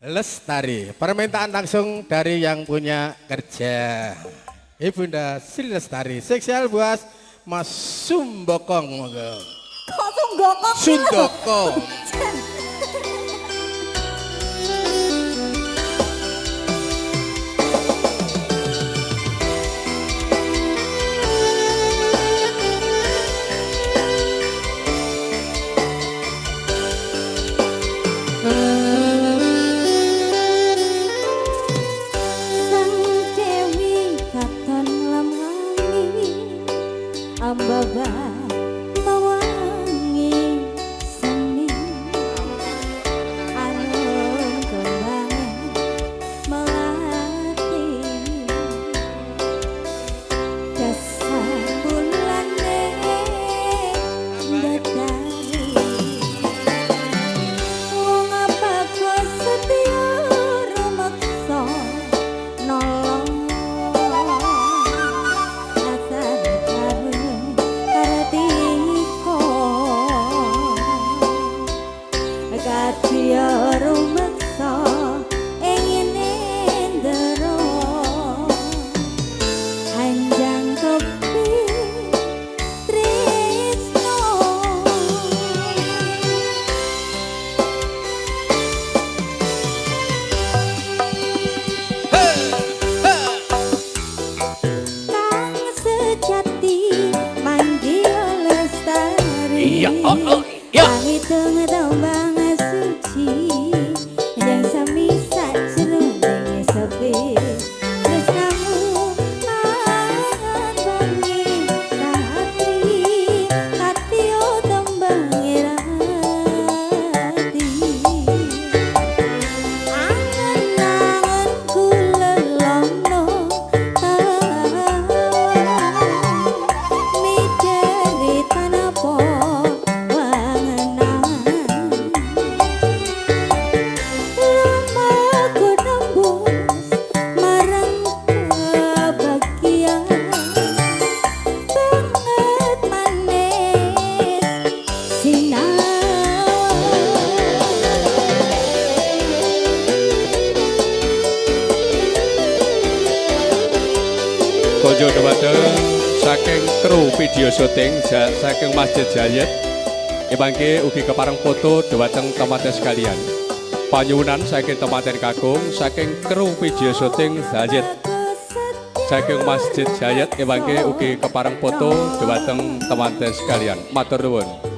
Lestari. Permintaan langsung dari yang punya kerja. Ibunda Sri Lestari. Seksual buas Mas Sumbokong. Kok Sunggokong? Sundokong. Ambaba mewangi seni alun kembang melati dasar bulane dadari wong apa kok setia rumaksa nolong Katia rumaksa ingin endero hanjang kopi tresno nang sejati manggil lestari hitung tombang suci yang sami sajroning sepi tresnamu angan bengi hati hati tombang irati angan-anganku lelongno miteri tanapo Konjo dhumateng saking kru video syuting saking Masjid Jayet imangke ugi kepareng foto dhumateng teman-teman sekalian. Panyuwunan saking teman-teman kakung saking kru video syuting Jayet saking Masjid Jayet imangke ugi kepareng foto dhumateng teman-teman sekalian. Matur nuwun.